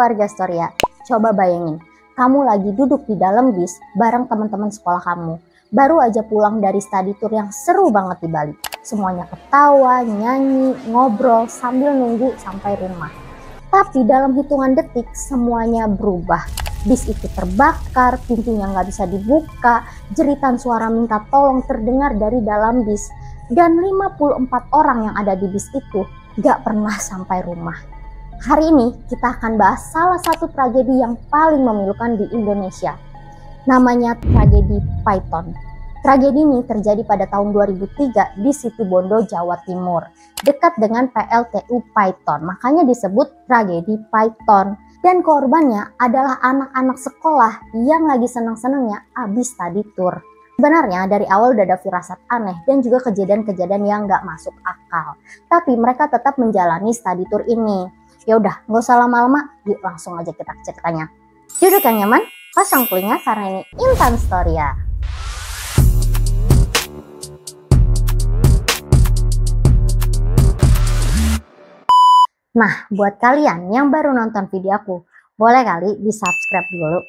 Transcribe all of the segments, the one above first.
warga Storia, coba bayangin, kamu lagi duduk di dalam bis bareng teman-teman sekolah kamu. Baru aja pulang dari study tour yang seru banget di Bali. Semuanya ketawa, nyanyi, ngobrol sambil nunggu sampai rumah. Tapi dalam hitungan detik semuanya berubah. Bis itu terbakar, pintunya nggak bisa dibuka, jeritan suara minta tolong terdengar dari dalam bis. Dan 54 orang yang ada di bis itu nggak pernah sampai rumah. Hari ini kita akan bahas salah satu tragedi yang paling memilukan di Indonesia. Namanya tragedi Python. Tragedi ini terjadi pada tahun 2003 di Situbondo, Jawa Timur, dekat dengan PLTU Python. Makanya disebut tragedi Python. Dan korbannya adalah anak-anak sekolah yang lagi senang-senangnya habis study tour. Sebenarnya dari awal udah ada firasat aneh dan juga kejadian-kejadian yang nggak masuk akal. Tapi mereka tetap menjalani study tour ini. Ya udah, nggak usah lama-lama, yuk langsung aja kita ceritanya. Duduk yang nyaman, pasang telinga karena ini Intan Storia. Nah, buat kalian yang baru nonton video aku, boleh kali di subscribe dulu.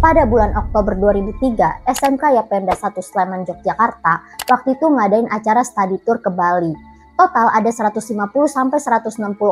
Pada bulan Oktober 2003, SMK Yapenda 1 Sleman, Yogyakarta, waktu itu ngadain acara study tour ke Bali. Total ada 150-160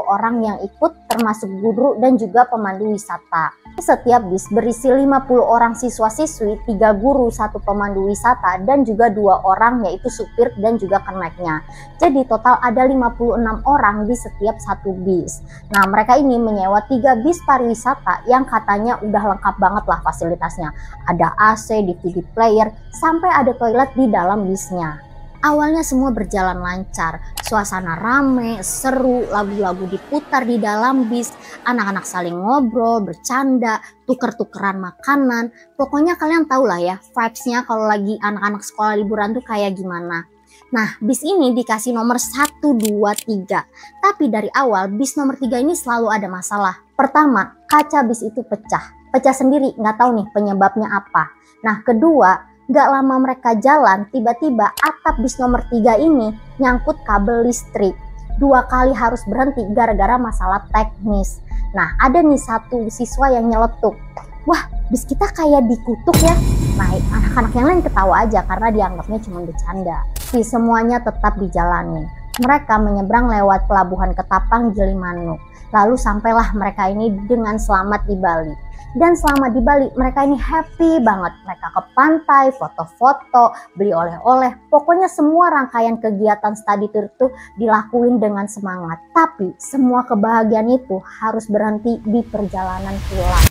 orang yang ikut, termasuk guru dan juga pemandu wisata. Setiap bis berisi 50 orang siswa-siswi, 3 guru, 1 pemandu wisata, dan juga 2 orang yaitu supir dan juga kernet-nya. Jadi total ada 56 orang di setiap satu bis. Nah, mereka ini menyewa 3 bis pariwisata yang katanya udah lengkap banget lah fasilitasnya. Ada AC, DVD player, sampai ada toilet di dalam bisnya. Awalnya semua berjalan lancar, suasana rame, seru, lagu-lagu diputar di dalam bis, anak-anak saling ngobrol, bercanda, tuker-tukeran makanan. Pokoknya kalian tahu lah ya vibes-nya kalau lagi anak-anak sekolah liburan tuh kayak gimana. Nah, bis ini dikasih nomor 1, 2, 3. Tapi dari awal bis nomor 3 ini selalu ada masalah. Pertama, kaca bis itu pecah. Pecah sendiri, nggak tahu nih penyebabnya apa. Nah, kedua, gak lama mereka jalan, tiba-tiba atap bis nomor 3 ini nyangkut kabel listrik. 2 kali harus berhenti gara-gara masalah teknis. Nah, ada nih satu siswa yang nyeletuk, wah bis kita kayak dikutuk ya. Nah, anak-anak yang lain ketawa aja karena dianggapnya cuma bercanda. Tapi semuanya tetap dijalani. Mereka menyeberang lewat pelabuhan Ketapang, Gilimanuk. Lalu sampailah mereka ini dengan selamat di Bali. Dan selama di Bali mereka ini happy banget. Mereka ke pantai, foto-foto, beli oleh-oleh. Pokoknya semua rangkaian kegiatan study tour itu dilakuin dengan semangat. Tapi semua kebahagiaan itu harus berhenti di perjalanan pulang.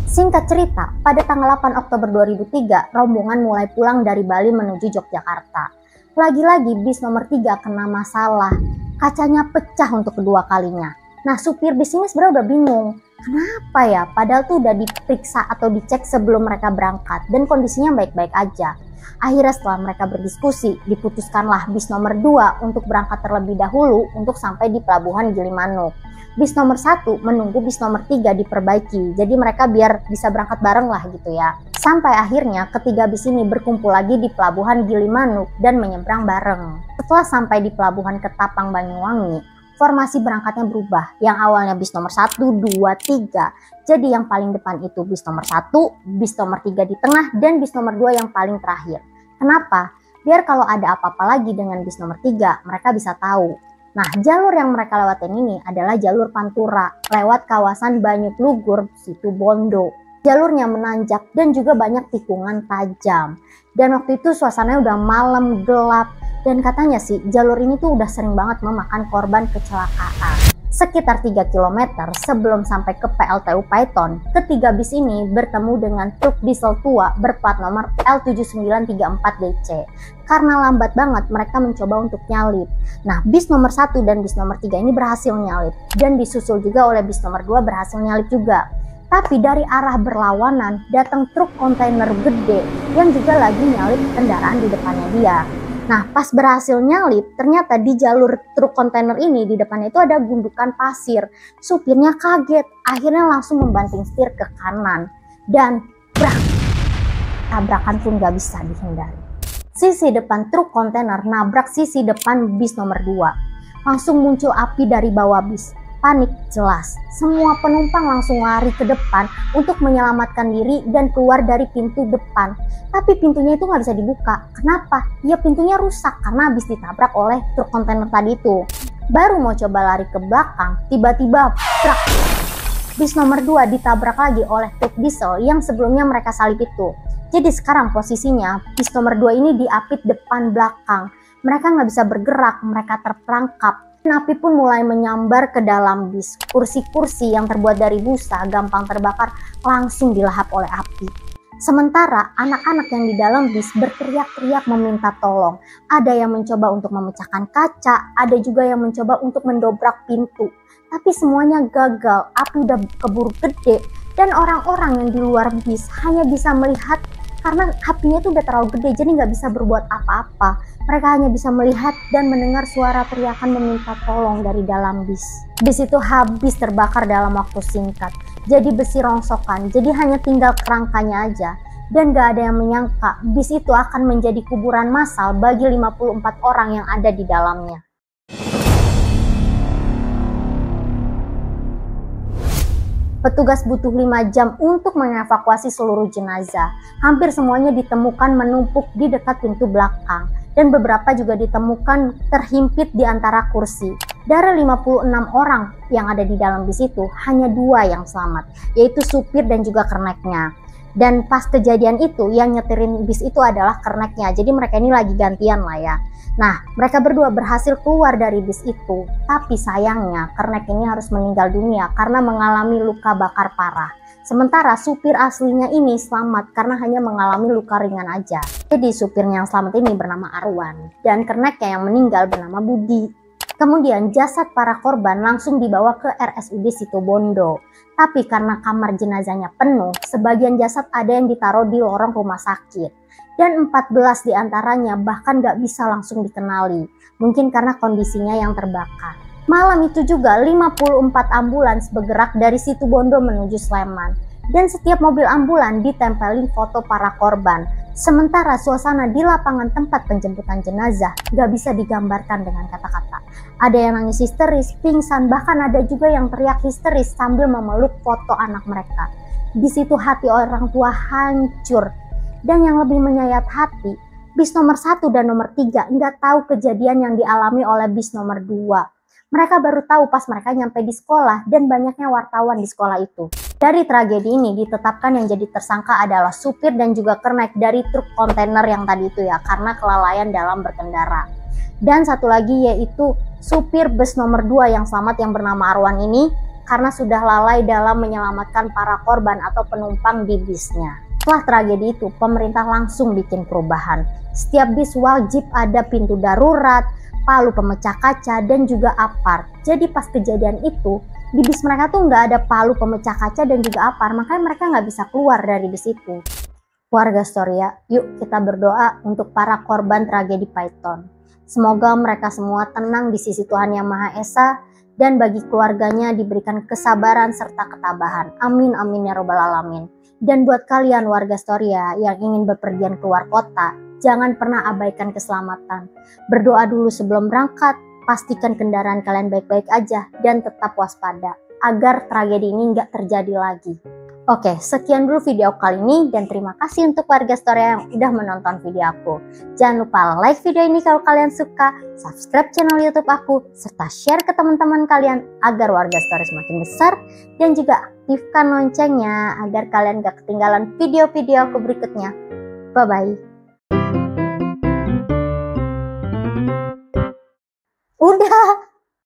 Singkat cerita, pada tanggal 8 Oktober 2003, rombongan mulai pulang dari Bali menuju Yogyakarta. Lagi-lagi bis nomor 3 kena masalah. Kacanya pecah untuk kedua kalinya. Nah, supir bis ini sebenarnya udah bingung. Kenapa ya? Padahal tuh udah diperiksa atau dicek sebelum mereka berangkat. Dan kondisinya baik-baik aja. Akhirnya setelah mereka berdiskusi, diputuskanlah bis nomor 2 untuk berangkat terlebih dahulu untuk sampai di pelabuhan Gilimanuk. Bis nomor 1 menunggu bis nomor 3 diperbaiki. Jadi mereka biar bisa berangkat bareng lah gitu ya. Sampai akhirnya ketiga bis ini berkumpul lagi di pelabuhan Gilimanuk dan menyeberang bareng. Setelah sampai di pelabuhan Ketapang, Banyuwangi, formasi berangkatnya berubah. Yang awalnya bis nomor 1, 2, 3. Jadi yang paling depan itu bis nomor 1, bis nomor 3 di tengah, dan bis nomor 2 yang paling terakhir. Kenapa? Biar kalau ada apa-apa lagi dengan bis nomor 3, mereka bisa tahu. Nah, jalur yang mereka lewatin ini adalah jalur Pantura, lewat kawasan Banyuglugur, Situbondo. Jalurnya menanjak dan juga banyak tikungan tajam. Dan waktu itu suasananya udah malam, gelap. Dan katanya sih jalur ini tuh udah sering banget memakan korban kecelakaan. Sekitar 3 km sebelum sampai ke PLTU Python, ketiga bis ini bertemu dengan truk diesel tua berplat nomor L7934DC. Karena lambat banget mereka mencoba untuk nyalip. Nah, bis nomor 1 dan bis nomor 3 ini berhasil nyalip. Dan disusul juga oleh bis nomor 2 berhasil nyalip juga. Tapi dari arah berlawanan datang truk kontainer gede yang juga lagi nyalip kendaraan di depannya dia. Nah, pas berhasil nyalip, ternyata di jalur truk kontainer ini di depannya itu ada gundukan pasir. Supirnya kaget, akhirnya langsung membanting setir ke kanan. Dan brak! tabrakan pun gak bisa dihindari. Sisi depan truk kontainer nabrak sisi depan bis nomor 2. Langsung muncul api dari bawah bis. Panik jelas. Semua penumpang langsung lari ke depan untuk menyelamatkan diri dan keluar dari pintu depan. Tapi pintunya itu nggak bisa dibuka. Kenapa? Ya pintunya rusak karena habis ditabrak oleh truk kontainer tadi itu. Baru mau coba lari ke belakang, tiba-tiba brak. Bis nomor 2 ditabrak lagi oleh truk diesel yang sebelumnya mereka salip itu. Jadi sekarang posisinya bis nomor 2 ini diapit depan belakang. Mereka nggak bisa bergerak, mereka terperangkap. Api pun mulai menyambar ke dalam bis. Kursi-kursi yang terbuat dari busa gampang terbakar langsung dilahap oleh api. Sementara anak-anak yang di dalam bis berteriak-teriak meminta tolong. Ada yang mencoba untuk memecahkan kaca, ada juga yang mencoba untuk mendobrak pintu. Tapi semuanya gagal, api udah keburu gede dan orang-orang yang di luar bis hanya bisa melihat karena apinya itu udah terlalu gede, jadi nggak bisa berbuat apa-apa. Mereka hanya bisa melihat dan mendengar suara teriakan meminta tolong dari dalam bis. Bis itu habis terbakar dalam waktu singkat, jadi besi rongsokan, jadi hanya tinggal kerangkanya aja. Dan gak ada yang menyangka bis itu akan menjadi kuburan massal bagi 54 orang yang ada di dalamnya. Petugas butuh 5 jam untuk mengevakuasi seluruh jenazah. Hampir semuanya ditemukan menumpuk di dekat pintu belakang. Dan beberapa juga ditemukan terhimpit di antara kursi. Dari 56 orang yang ada di dalam bis itu, hanya 2 yang selamat, yaitu supir dan juga kerneknya. Dan pas kejadian itu, yang nyetirin bis itu adalah kerneknya. Jadi mereka ini lagi gantian lah ya. Nah, mereka berdua berhasil keluar dari bis itu. Tapi sayangnya, kernek ini harus meninggal dunia karena mengalami luka bakar parah. Sementara supir aslinya ini selamat karena hanya mengalami luka ringan aja. Jadi supirnya yang selamat ini bernama Arwan. Dan kerneknya yang meninggal bernama Budi. Kemudian jasad para korban langsung dibawa ke RSUD Situbondo. Tapi karena kamar jenazahnya penuh, sebagian jasad ada yang ditaruh di lorong rumah sakit. Dan 14 diantaranya bahkan gak bisa langsung dikenali. Mungkin karena kondisinya yang terbakar. Malam itu juga 54 ambulans bergerak dari Situbondo menuju Sleman. Dan setiap mobil ambulan ditempelin foto para korban. Sementara suasana di lapangan tempat penjemputan jenazah gak bisa digambarkan dengan kata-kata. Ada yang nangis histeris, pingsan, bahkan ada juga yang teriak histeris sambil memeluk foto anak mereka. Di situ hati orang tua hancur. Dan yang lebih menyayat hati, bis nomor 1 dan nomor 3 nggak tahu kejadian yang dialami oleh bis nomor 2. Mereka baru tahu pas mereka nyampe di sekolah dan banyaknya wartawan di sekolah itu. Dari tragedi ini ditetapkan yang jadi tersangka adalah supir dan juga kernek dari truk kontainer yang tadi itu ya, karena kelalaian dalam berkendara. Dan satu lagi yaitu supir bus nomor 2 yang selamat yang bernama Arwan ini karena sudah lalai dalam menyelamatkan para korban atau penumpang di bisnya. Setelah tragedi itu, pemerintah langsung bikin perubahan. Setiap bis wajib ada pintu darurat, palu pemecah kaca, dan juga apar. Jadi pas kejadian itu, di bis mereka tuh nggak ada palu pemecah kaca dan juga apar, makanya mereka nggak bisa keluar dari bis itu. Warga Storia, yuk kita berdoa untuk para korban tragedi Python. Semoga mereka semua tenang di sisi Tuhan Yang Maha Esa, dan bagi keluarganya diberikan kesabaran serta ketabahan. Amin, amin ya robbal alamin. Dan buat kalian warga Storia yang ingin bepergian keluar kota, jangan pernah abaikan keselamatan. Berdoa dulu sebelum berangkat, pastikan kendaraan kalian baik-baik aja, dan tetap waspada, agar tragedi ini nggak terjadi lagi. Oke, sekian dulu video kali ini, dan terima kasih untuk warga Storia yang udah menonton video aku. Jangan lupa like video ini kalau kalian suka, subscribe channel YouTube aku, serta share ke teman-teman kalian agar warga Storia semakin besar, dan juga aktifkan loncengnya agar kalian gak ketinggalan video-video aku berikutnya. Bye-bye. Udah.